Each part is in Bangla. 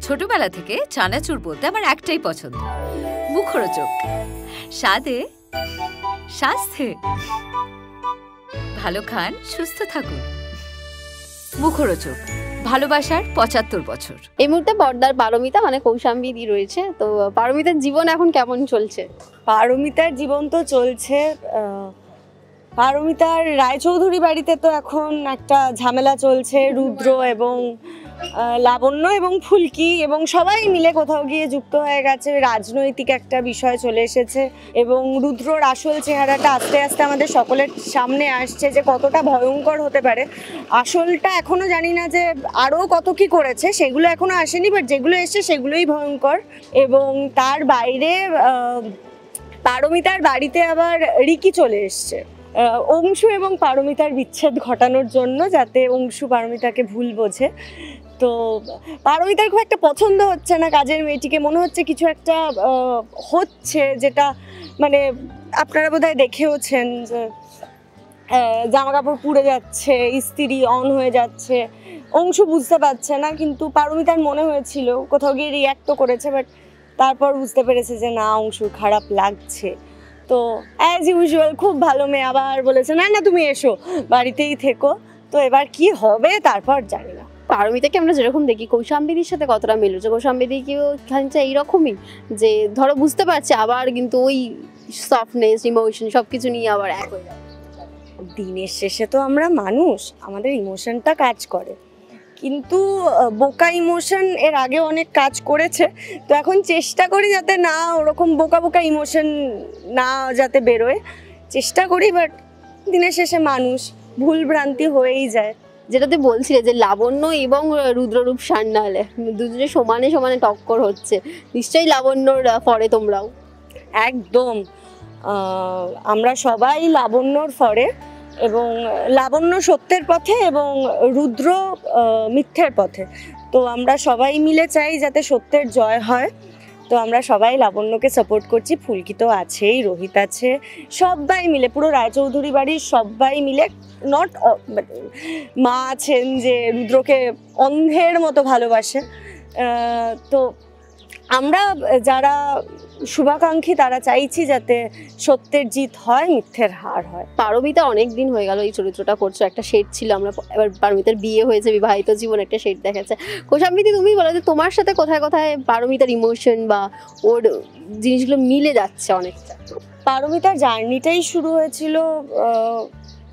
ছোটবেলা থেকে চানাচুর বলতে আমার একটাই পছন্দ, মুখরোচক, স্বাদে স্বাস্থ্যে। ভালো খান, সুস্থ থাকুন। মুখরোচক, ভালোবাসার ৭৫ বছর। এই মুহূর্তে বর্দার পারমিতা মানে কৌশাম্বী রয়েছে, তো পারমিতার জীবন এখন কেমন চলছে? পারমিতার জীবন তো চলছে। পারমিতার রায়চৌধুরী বাড়িতে তো এখন একটা ঝামেলা চলছে। রুদ্র এবং লাবণ্য এবং ফুলকি এবং সবাই মিলে কোথাও গিয়ে যুক্ত হয়ে গেছে। রাজনৈতিক একটা বিষয় চলে এসেছে এবং রুদ্রর আসল চেহারাটা আস্তে আস্তে আমাদের সকলের সামনে আসছে যে কতটা ভয়ঙ্কর হতে পারে। আসলটা এখনো জানি না, যে আরও কত কি করেছে সেগুলো এখনো আসেনি, বাট যেগুলো এসছে সেগুলোই ভয়ঙ্কর। এবং তার বাইরে পারমিতার বাড়িতে আবার রিকি চলে এসছে অংশু এবং পারমিতার বিচ্ছেদ ঘটানোর জন্য, যাতে অংশু পারমিতাকে ভুল বোঝে। তো পারমিতার খুব একটা পছন্দ হচ্ছে না কাজের মেয়েটিকে, মনে হচ্ছে কিছু একটা হচ্ছে, যেটা মানে আপনারা বোধহয় দেখেওছেন যে জামা কাপড় পুড়ে যাচ্ছে, ইস্ত্রি অন হয়ে যাচ্ছে। অংশু বুঝতে পারছে না, কিন্তু পারমিতার মনে হয়েছিল, কোথাও গিয়ে রিয়্যাক্টও করেছে, বাট তারপর বুঝতে পেরেছে যে না, অংশুর খারাপ লাগছে। তো অ্যাজ ইউজুয়াল খুব ভালো মেয়ে আবার বলেছে না না তুমি এসো, বাড়িতেই থেকো। তো এবার কি হবে তারপর জানি না। পারমিতাকে আমরা যেরকম দেখি কৌশাম্বীর সাথে কতটা মিলেছে? কৌশাম্বী কেউ খানিকটা এইরকমই, যে ধরো বুঝতে পারছে আবার কিন্তু ওই সফটনেস, ইমোশন সবকিছু নিয়ে আবার এক হয়ে যায়। দিনের শেষে তো আমরা মানুষ, আমাদের ইমোশনটা কাজ করে, কিন্তু বোকা ইমোশন এর আগে অনেক কাজ করেছে। তো এখন চেষ্টা করি যাতে না ওরকম বোকা বোকা ইমোশন না যাতে বেরোয়, চেষ্টা করি। বাট দিনের শেষে মানুষ, ভুল ভ্রান্তি হয়েই যায়। যেটাতে বলছিলে যে লাবণ্য এবং রুদ্ররূপ সান্যালে দুজনে সমানে সমানে টক্কর হচ্ছে, নিশ্চয়ই লাবণ্যর ফরে তোমরাও? একদম, আমরা সবাই লাবণ্যর ফরে, এবং লাবণ্য সত্যের পথে এবং রুদ্র মিথ্যের পথে। তো আমরা সবাই মিলে চাই যাতে সত্যের জয় হয়। তো আমরা সবাই লাবণ্যকে সাপোর্ট করছি। ফুলকি তো আছেই, রোহিত আছে, সবাই মিলে, পুরো রায়চৌধুরী বাড়ির সবাই মিলে। নট মা আছেন যে রুদ্রকে অন্ধের মতো ভালোবাসে। তো আমরা যারা শুভাকাঙ্ক্ষী তারা চাইছি যাতে সত্যের জিত হয়, মিথ্যের হার হয়। পারমিতা অনেক দিন হয়ে গেল এই চরিত্রটা করছো, একটা শেড ছিল, আমরা এবার পারমিতার বিয়ে হয়েছে, বিবাহিত জীবন, একটা শেড দেখাচ্ছে। কৌশাম্বী তুমি বলো যে তোমার সাথে কোথায় কোথায় পারমিতার ইমোশন বা ওর জিনিসগুলো মিলে যাচ্ছে অনেকটা? পারমিতার জার্নিটাই শুরু হয়েছিল,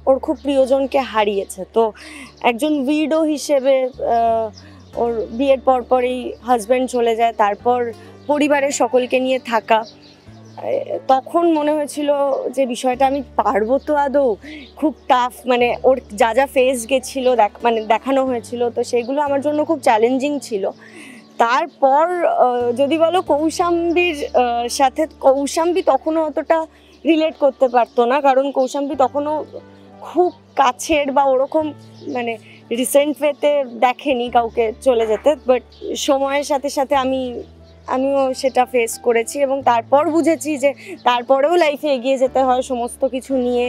ওর খুব প্রিয়জনকে হারিয়েছে। তো একজন উইডো হিসেবে ওর বিয়ের পরপরই হাজব্যান্ড চলে যায়, তারপর পরিবারের সকলকে নিয়ে থাকা। তখন মনে হয়েছিল যে বিষয়টা আমি পারবো তো আদৌ, খুব টাফ, মানে ওর যা যা ফেস গেছিলো মানে দেখানো হয়েছিল, তো সেগুলো আমার জন্য খুব চ্যালেঞ্জিং ছিল। তারপর যদি বলো কৌশাম্বীর সাথে, কৌশাম্বী তখনও অতটা রিলেট করতে পারতো না, কারণ কৌশাম্বী তখনও খুব কাছের বা ওরকম মানে রিসেন্ট ওয়েতে দেখেনি কাউকে চলে যেতে। বাট সময়ের সাথে সাথে আমিও সেটা ফেস করেছি, এবং তারপর বুঝেছি যে তারপরেও লাইফে এগিয়ে যেতে হয় সমস্ত কিছু নিয়ে,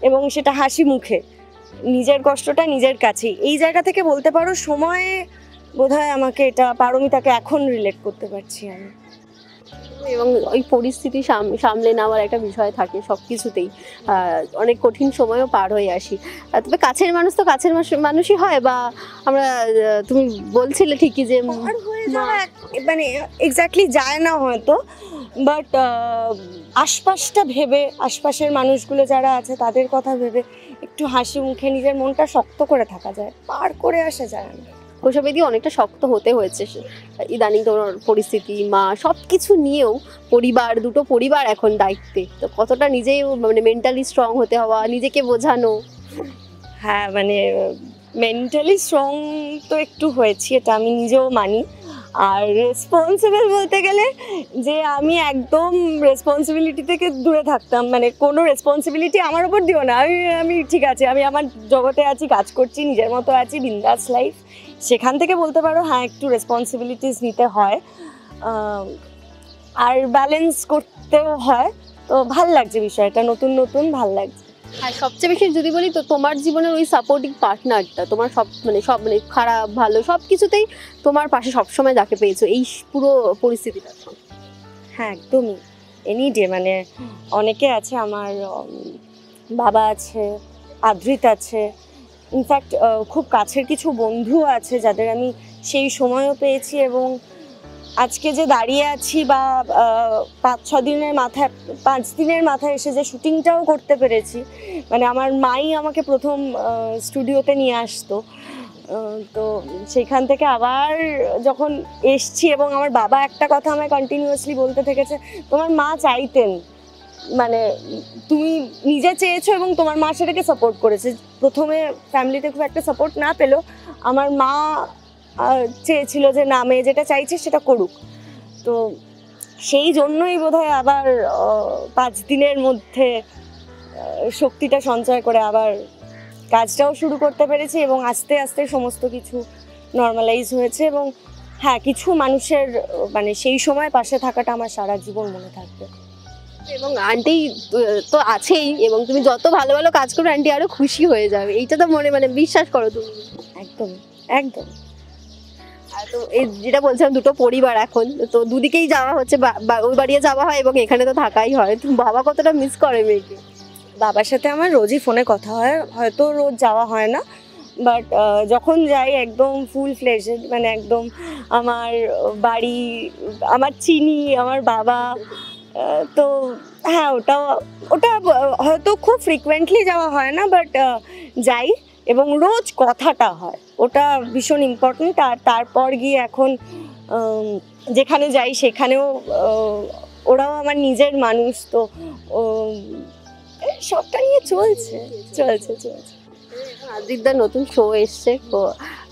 এবং সেটা হাসি মুখে, নিজের কষ্টটা নিজের কাছেই। এই জায়গা থেকে বলতে পারো সময়ে বোধহয় আমাকে এটা, পারমিতাকে এখন রিলেট করতে পারছি আমি। এবং ওই পরিস্থিতি সামলে নেওয়ার একটা বিষয় থাকে সব কিছুতেই, অনেক কঠিন সময়ও পার হয়ে আসি। তবে কাছের মানুষ তো কাছের মানুষই হয়, বা আমরা তুমি বলছিলে ঠিকই যে মানে এক্স্যাক্টলি যায় না হয়তো, বাট আশপাশটা ভেবে, আশপাশের মানুষগুলো যারা আছে তাদের কথা ভেবে একটু হাসি মুখে নিজের মনটা শক্ত করে থাকা যায়, পার করে আসা যায় না। কৌশাম্বী অনেকটা শক্ত হতে হয়েছে ইদানিং, তোমার পরিস্থিতি, মা, সব কিছু নিয়েও পরিবার, দুটো পরিবার এখন দায়িত্বে, তো কতটা নিজেই মানে মেন্টালি স্ট্রং হতে হওয়া, নিজেকে বোঝানো? হ্যাঁ, মানে মেন্টালি স্ট্রং তো একটু হয়েছি, এটা আমি নিজেও মানি। আর রেসপন্সিবল বলতে গেলে যে আমি একদম রেসপন্সিবিলিটি থেকে দূরে থাকতাম, মানে কোনো রেসপন্সিবিলিটি আমার ওপর দিও না, আমি ঠিক আছে, আমি আমার জগতে আছি, কাজ করছি, নিজের মতো আছি, বিন্দাস লাইফ। সেখান থেকে বলতে পারো হ্যাঁ, একটু রেসপন্সিবিলিটিস নিতে হয় আর ব্যালেন্স করতেও হয়। তো ভাল লাগছে বিষয়টা, নতুন নতুন ভাল লাগছে। আর সবচেয়ে বেশি যদি বলি তো তোমার জীবনের ওই সাপোর্টিং পার্টনারটা, তোমার সব মানে খারাপ ভালো সব কিছুতেই তোমার পাশে সবসময় যাকে পেয়েছো এই পুরো পরিস্থিতিটা। হ্যাঁ একদমই, এনি ডে মানে অনেকে আছে, আমার বাবা আছে, আদ্রিত আছে, ইনফ্যাক্ট খুব কাছের কিছু বন্ধু আছে যাদের আমি সেই সময়ও পেয়েছি, এবং আজকে যে দাঁড়িয়ে আছি বা 5 দিনের মাথায় এসে যে শুটিংটাও করতে পেরেছি, মানে আমার মাই আমাকে প্রথম স্টুডিওতে নিয়ে আসতো, তো সেখান থেকে আবার যখন এসছি, এবং আমার বাবা একটা কথা আমায় কন্টিনিউয়াসলি বলতে থেকেছে, তোমার মা চাইতেন, মানে তুমি নিজে চেয়েছো এবং তোমার মা সেটাকে সাপোর্ট করেছে। প্রথমে ফ্যামিলিতে খুব একটা সাপোর্ট না পেলেও আমার মা চেয়েছিল যে না, মেয়ে যেটা চাইছে সেটা করুক, তো সেই জন্যই বোধহয় আবার 5 দিনের মধ্যে শক্তিটা সঞ্চয় করে আবার কাজটাও শুরু করতে পেরেছি, এবং আস্তে আস্তে সমস্ত কিছু নর্মালাইজ হয়েছে। এবং হ্যাঁ, কিছু মানুষের মানে সেই সময় পাশে থাকাটা আমার সারা জীবন মনে থাকবে। এবং আন্টি তো আছেই, এবং তুমি যত ভালো ভালো কাজ করবে আন্টি আরো খুশি হয়ে যাবে, এইটা তো মনে মানে বিশ্বাস করো তুমি। একদম একদম। আর তো এই যেটা বলছিলাম দুটো পরিবার এখন তো দুদিকেই যাওয়া হচ্ছে, ওই বাড়িও যাওয়া হয় এবং এখানে তো থাকাই হয়, তুমি বাবা কতটা মিস করে মেয়েকে? বাবার সাথে আমার রোজই ফোনে কথা হয়, হয়তো রোজ যাওয়া হয় না, বাট যখন যাই একদম ফুল ফ্লেজড, মানে একদম আমার বাড়ি, আমার চিনি, আমার বাবা, তো হ্যাঁ ওটা হয়তো খুব ফ্রিকুয়েন্টলি যাওয়া হয় না, বাট যাই এবং রোজ কথাটা হয়, ওটা ভীষণ ইম্পর্ট্যান্ট। আর তারপর গিয়ে এখন যেখানে যাই সেখানেও ওরাও আমার নিজের মানুষ, তো সবটা নিয়ে চলছে। আদ্রিতদার নতুন শো এসছে,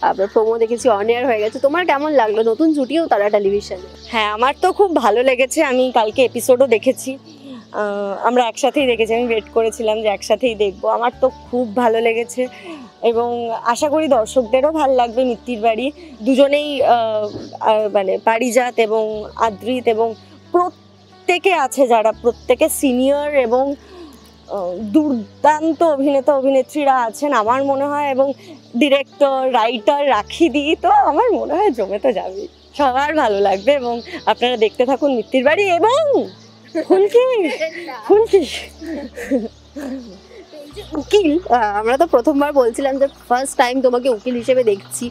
আমরা প্রোমো দেখেছি, অন এয়ার হয়ে গেছে, তোমার কেমন লাগলো? নতুন জুটিও তারা টেলিভিশনে। হ্যাঁ, আমার তো খুব ভালো লেগেছে, আমি কালকে এপিসোডও দেখেছি, আমরা একসাথেই দেখেছি, আমি ওয়েট করেছিলাম যে একসাথেই দেখবো, আমার তো খুব ভালো লেগেছে, এবং আশা করি দর্শকদেরও ভালো লাগবে। মিত্তির বাড়ি দুজনেই মানে পারিজাত এবং আদ্রিত এবং প্রত্যেকে আছে যারা প্রত্যেকে সিনিয়র এবং দুর্দান্ত অভিনেতা অভিনেত্রীরা আছেন আমার মনে হয়, এবং ডিরেক্টর রাইটার রাখিদি, তো আমার মনে হয় জমে তো যাবেই, সবার ভালো লাগবে। এবং আপনারা দেখতে থাকুন মিত্তির বাড়ি এবং ফুলকি। উকিল, আমরা তো প্রথমবার বলছিলাম যে ফার্স্ট টাইম তোমাকে উকিল হিসেবে দেখছি,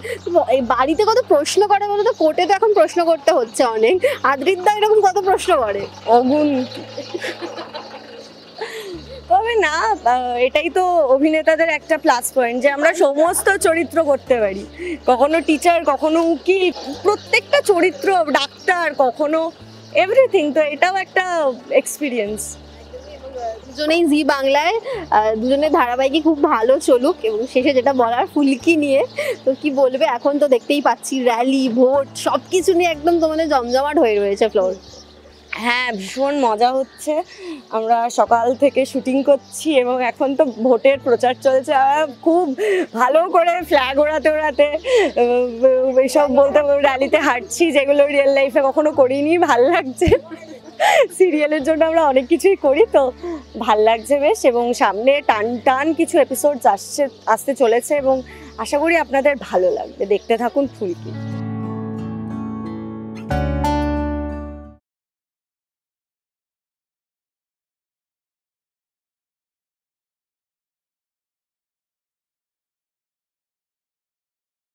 এই বাড়িতে কত প্রশ্ন করে বলো তো? কোর্টে তো এখন প্রশ্ন করতে হচ্ছে অনেক, আদ্রিতদা এরকম কত প্রশ্ন করে? অগুন। তবে না, এটাই তো অভিনেতাদের একটা প্লাস পয়েন্ট যে আমরা সমস্ত চরিত্র করতে পারি, কখনো টিচার, কখনো উকিল, প্রত্যেকটা চরিত্র, ডাক্তার, কখনো এভরিথিং, তো এটাও একটা এক্সপিরিয়েন্স। দুজনেই জি বাংলায়, দুজনের ধারাবাহিকই খুব ভালো চলুক, এবং শেষে যেটা বলার ফুলকি নিয়ে, তো কি বলবে? এখন তো দেখতেই পাচ্ছি র্যালি, ভোট সব কিছু নিয়ে একদম তোমাদের জমজমাট হয়ে রয়েছে ফ্লোর। হ্যাঁ, ভীষণ মজা হচ্ছে, আমরা সকাল থেকে শুটিং করছি এবং এখন তো ভোটের প্রচার চলছে, খুব ভালো করে ফ্ল্যাগ ওড়াতে এইসব বলতে র্যালিতে হাঁটছি, যেগুলো রিয়েল লাইফে কখনো করিনি, ভাল লাগছে। সিরিয়ালের জন্য আমরা অনেক কিছুই করি, তো ভাল লাগছে বেশ, এবং সামনে টান কিছু এপিসোড আসতে চলেছে, এবং আশা করি আপনাদের ভালো লাগবে, দেখতে থাকুন ফুলকি।